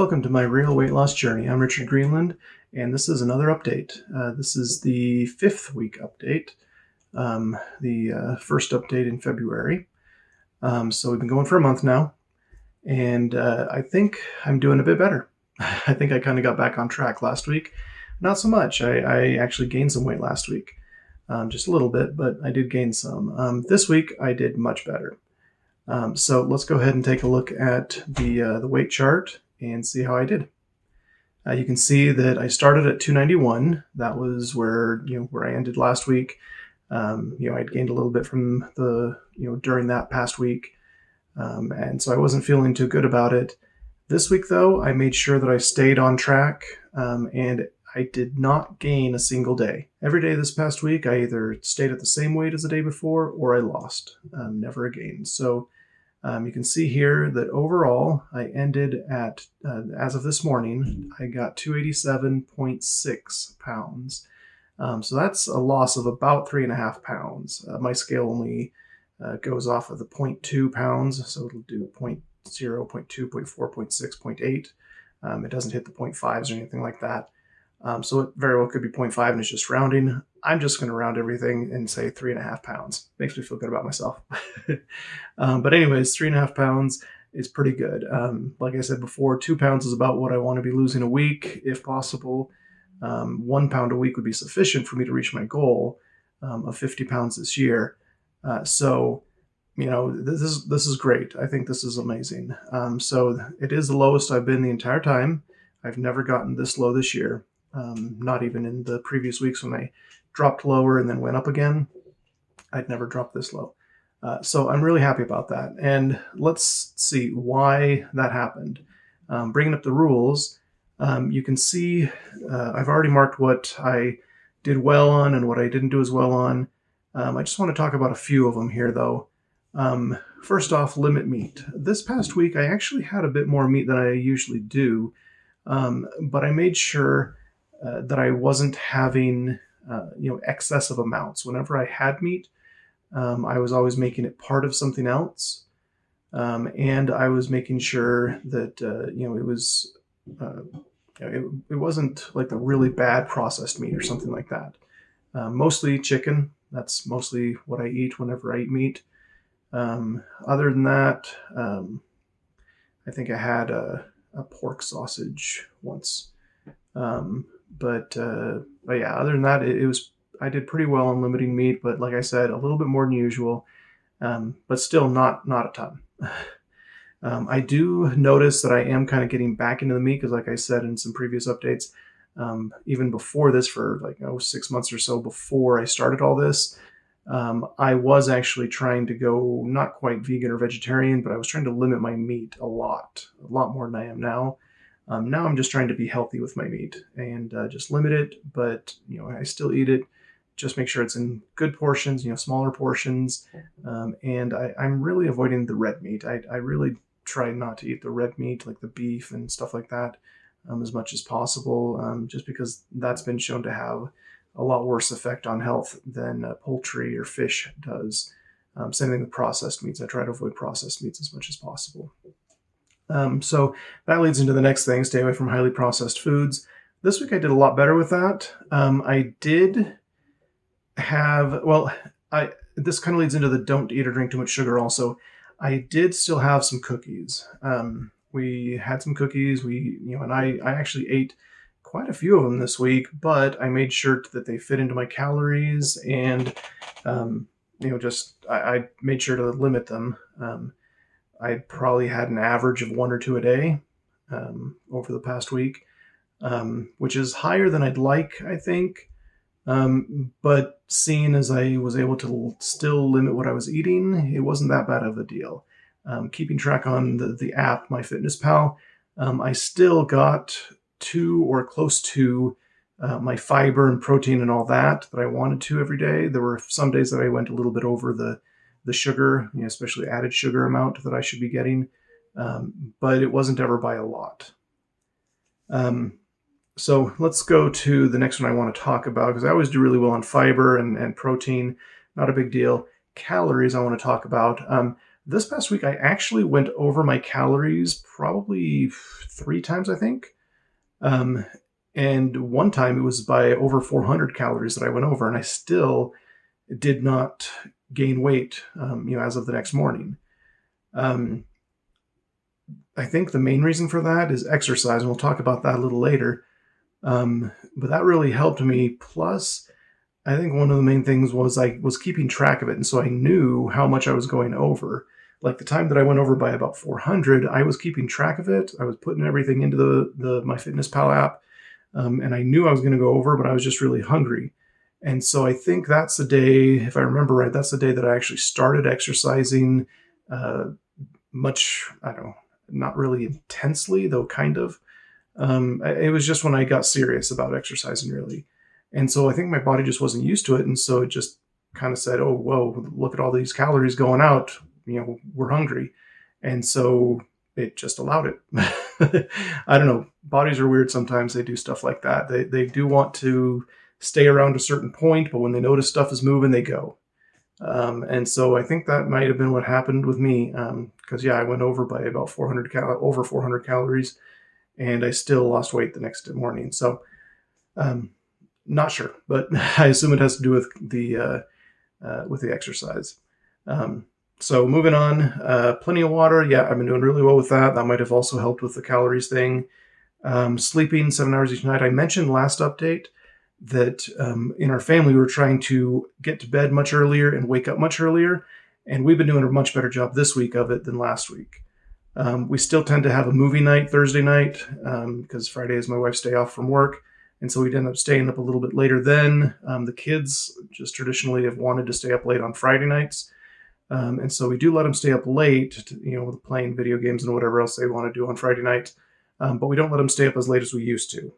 welcome to my real weight loss journey. I'm Richard Greenland, and this is another update. This is the 5th week update, the first update in February. So we've been going for a month now, and I think I'm doing a bit better. I think I kind of got back on track last week. Not so much. I actually gained some weight last week, just a little bit, but I did gain some. This week I did much better. So let's go ahead and take a look at the weight chart and see how I did. You can see that I started at 291. That was where I ended last week. I'd gained a little bit from during that past week, and so I wasn't feeling too good about it. This week, though, I made sure that I stayed on track, and I did not gain a single day. Every day this past week, I either stayed at the same weight as the day before or I lost, never a gain. So you can see here that overall, I ended at, as of this morning, I got 287.6 pounds. So that's a loss of about 3.5 pounds. My scale only goes off of the 0.2 pounds, so it'll do 0.0, 0.2, 0.4, 0.6, 0.8. It doesn't hit the 0.5s or anything like that. So it very well could be 0.5 and it's just rounding. I'm just going to round everything and say 3.5 pounds. Makes me feel good about myself. But anyways, 3.5 pounds is pretty good. Like I said before, 2 pounds is about what I want to be losing a week, if possible. 1 pound a week would be sufficient for me to reach my goal of 50 pounds this year. So this is great. I think this is amazing. So it is the lowest I've been the entire time. I've never gotten this low this year. Not even in the previous weeks when I dropped lower and then went up again. I'd never dropped this low. So I'm really happy about that. And let's see why that happened. Bringing up the rules, you can see I've already marked what I did well on and what I didn't do as well on. I just want to talk about a few of them here, though. First off, limit meat. This past week, I actually had a bit more meat than I usually do, but I made sure that I wasn't having excessive amounts. Whenever I had meat, I was always making it part of something else, and I was making sure that it wasn't like the really bad processed meat or something like that. Mostly chicken. That's mostly what I eat whenever I eat meat. Other than that, I think I had a pork sausage once. But yeah, other than that, I did pretty well on limiting meat, but like I said, a little bit more than usual, but still not a ton. I do notice that I am kind of getting back into the meat because, like I said in some previous updates, even before this, for 6 months or so before I started all this, I was actually trying to go not quite vegan or vegetarian, but I was trying to limit my meat a lot more than I am now. Now I'm just trying to be healthy with my meat and just limit it, but I still eat it. Just make sure it's in good portions, smaller portions, and I'm really avoiding the red meat. I really try not to eat the red meat, like the beef and stuff like that, as much as possible, just because that's been shown to have a lot worse effect on health than poultry or fish does. Same thing with processed meats. I try to avoid processed meats as much as possible. So that leads into the next thing, stay away from highly processed foods. This week I did a lot better with that. I did have, this kind of leads into the don't eat or drink too much sugar also. I did still have some cookies. We had some cookies, and I actually ate quite a few of them this week, but I made sure that they fit into my calories and, I made sure to limit them. I probably had an average of 1 or 2 a day over the past week, which is higher than I'd like, I think. But seeing as I was able to still limit what I was eating, it wasn't that bad of a deal. Keeping track on the app, MyFitnessPal, I still got to or close to my fiber and protein and all that I wanted to every day. There were some days that I went a little bit over the sugar, especially added sugar amount that I should be getting, but it wasn't ever by a lot. So let's go to the next one I want to talk about, because I always do really well on fiber and protein, not a big deal. Calories I want to talk about. this past week, I actually went over my calories probably 3 times, I think. Um, and one time it was by over 400 calories that I went over, and I still did not gain weight, as of the next morning. Um, I think the main reason for that is exercise, and we'll talk about that a little later. But that really helped me. Plus, I think one of the main things was I was keeping track of it, and so I knew how much I was going over. Like the time that I went over by about 400, I was keeping track of it. I was putting everything into the MyFitnessPal app, and I knew I was going to go over, but I was just really hungry. And so I think that's the day, if I remember right, that's the day that I actually started exercising. Much, I don't know, not really intensely, though kind of. It was just when I got serious about exercising, really. And so I think my body just wasn't used to it. And so it just kind of said, oh, whoa, look at all these calories going out. We're hungry. And so it just allowed it. I don't know. Bodies are weird sometimes. They do stuff like that. They do want to stay around a certain point, but when they notice stuff is moving, they go. And so I think that might have been what happened with me. Because, I went over by about over 400 calories, and I still lost weight the next morning. So, not sure, but I assume it has to do with the exercise. So moving on, plenty of water. Yeah, I've been doing really well with that. That might have also helped with the calories thing. Sleeping 7 hours each night. I mentioned last update that in our family, we were trying to get to bed much earlier and wake up much earlier. And we've been doing a much better job this week of it than last week. We still tend to have a movie night Thursday night because Friday is my wife's day off from work. And so we'd end up staying up a little bit later then. The kids just traditionally have wanted to stay up late on Friday nights. And so we do let them stay up late, with playing video games and whatever else they want to do on Friday night. But we don't let them stay up as late as we used to.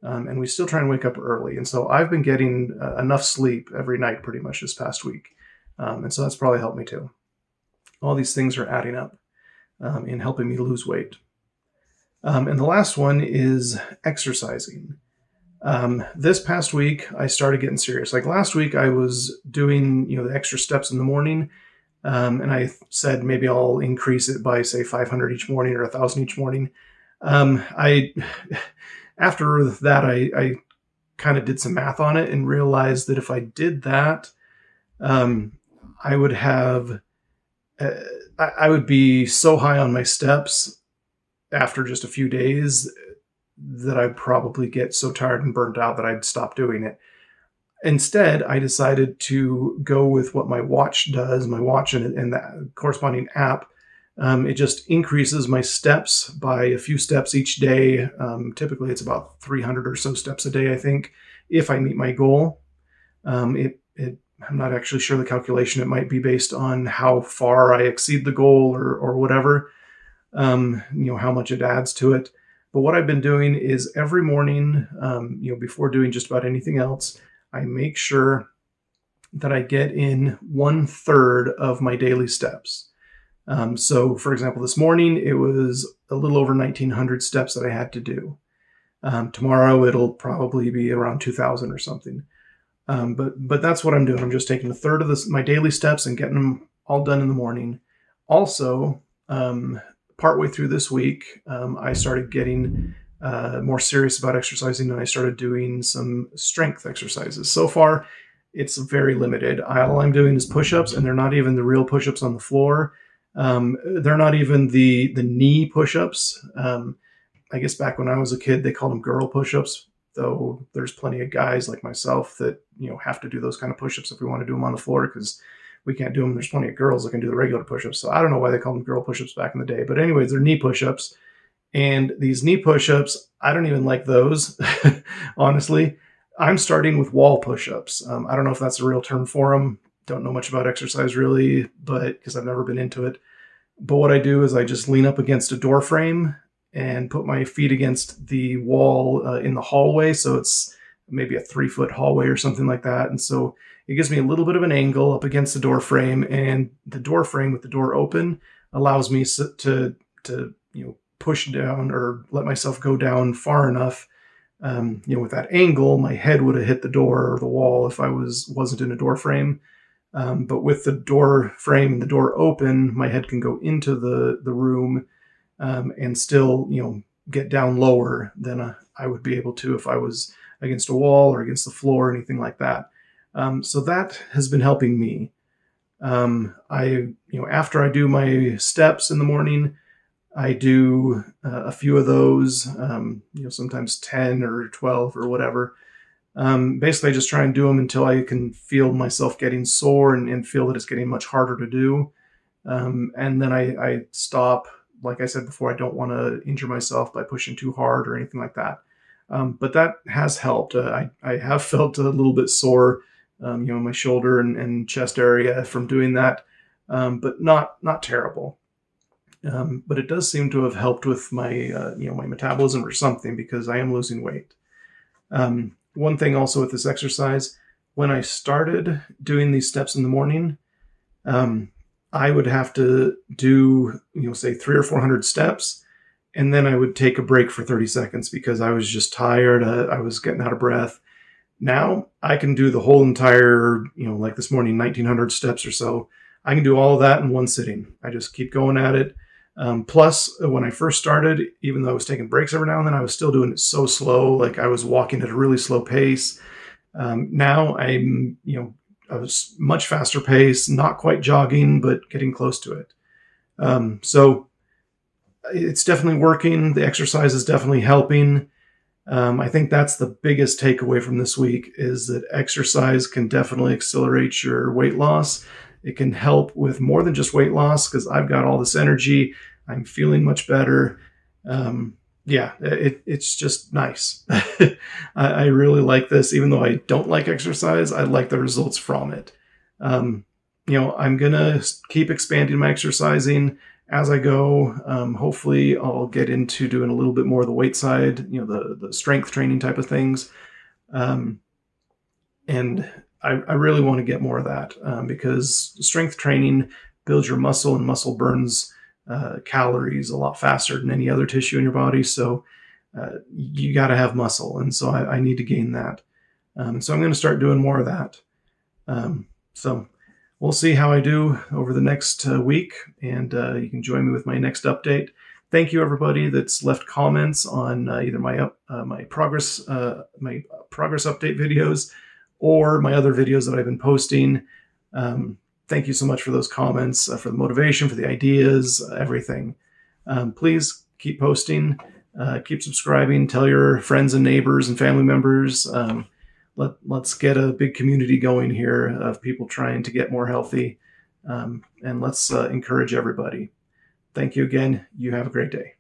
And we still try and wake up early. And so I've been getting enough sleep every night pretty much this past week. And so that's probably helped me too. All these things are adding up in helping me lose weight. And the last one is exercising. This past week, I started getting serious. Like last week, I was doing, the extra steps in the morning. And I said, maybe I'll increase it by say 500 each morning or 1,000 each morning. After that, I kind of did some math on it and realized that if I did that, I would have, I would be so high on my steps after just a few days that I'd probably get so tired and burnt out that I'd stop doing it. Instead, I decided to go with what my watch does, my watch and the corresponding app. It just increases my steps by a few steps each day. Typically, it's about 300 or so steps a day, I think, if I meet my goal. I'm not actually sure the calculation. It might be based on how far I exceed the goal or whatever, how much it adds to it. But what I've been doing is every morning, before doing just about anything else, I make sure that I get in 1/3 of my daily steps. So, for example, this morning, it was a little over 1,900 steps that I had to do. Tomorrow, it'll probably be around 2,000 or something. But that's what I'm doing. I'm just taking 1/3 of my daily steps and getting them all done in the morning. Also, partway through this week, I started getting more serious about exercising, and I started doing some strength exercises. So far, it's very limited. All I'm doing is push-ups, and they're not even the real push-ups on the floor. They're not even the knee push-ups. I guess back when I was a kid, they called them girl push-ups, though there's plenty of guys like myself that, have to do those kind of push-ups if we want to do them on the floor because we can't do them. There's plenty of girls that can do the regular push-ups. So I don't know why they called them girl push-ups back in the day. But anyways, they're knee push-ups. And these knee push-ups, I don't even like those, honestly. I'm starting with wall push-ups. I don't know if that's a real term for them. Don't know much about exercise really, but because I've never been into it. But what I do is I just lean up against a door frame and put my feet against the wall in the hallway. So it's maybe a 3-foot hallway or something like that. And so it gives me a little bit of an angle up against the door frame, and the door frame with the door open allows me to push down or let myself go down far enough. With that angle, my head would have hit the door or the wall if I wasn't in a door frame. But with the door frame and the door open, my head can go into the room, and still, get down lower than I would be able to if I was against a wall or against the floor or anything like that. So that has been helping me. After I do my steps in the morning, I do a few of those, sometimes 10 or 12 or whatever. Basically, I just try and do them until I can feel myself getting sore and feel that it's getting much harder to do. And then I stop. Like I said before, I don't want to injure myself by pushing too hard or anything like that. But that has helped. I have felt a little bit sore, my shoulder and chest area from doing that, but not terrible. But it does seem to have helped with my metabolism or something, because I am losing weight. One thing also with this exercise, when I started doing these steps in the morning, I would have to do, say 300 or 400 steps, and then I would take a break for 30 seconds because I was just tired. I was getting out of breath. Now I can do the whole entire, like this morning, 1900 steps or so. I can do all of that in one sitting. I just keep going at it. Plus, when I first started, even though I was taking breaks every now and then, I was still doing it so slow. Like I was walking at a really slow pace. Now I'm, a much faster pace, not quite jogging, but getting close to it. So it's definitely working. The exercise is definitely helping. I think that's the biggest takeaway from this week, is that exercise can definitely accelerate your weight loss. It can help with more than just weight loss, because I've got all this energy. I'm feeling much better. It's just nice. I really like this. Even though I don't like exercise, I like the results from it. I'm going to keep expanding my exercising as I go. Hopefully I'll get into doing a little bit more of the weight side, the strength training type of things. And I really want to get more of that, because strength training builds your muscle, and muscle burns calories a lot faster than any other tissue in your body. So you got to have muscle. And so I need to gain that. So I'm going to start doing more of that. So we'll see how I do over the next week, and you can join me with my next update. Thank you, everybody that's left comments on either my progress update videos or my other videos that I've been posting. Thank you so much for those comments, for the motivation, for the ideas, everything. Please keep posting, keep subscribing, tell your friends and neighbors and family members. Let's get a big community going here of people trying to get more healthy, and let's encourage everybody. Thank you again. You have a great day.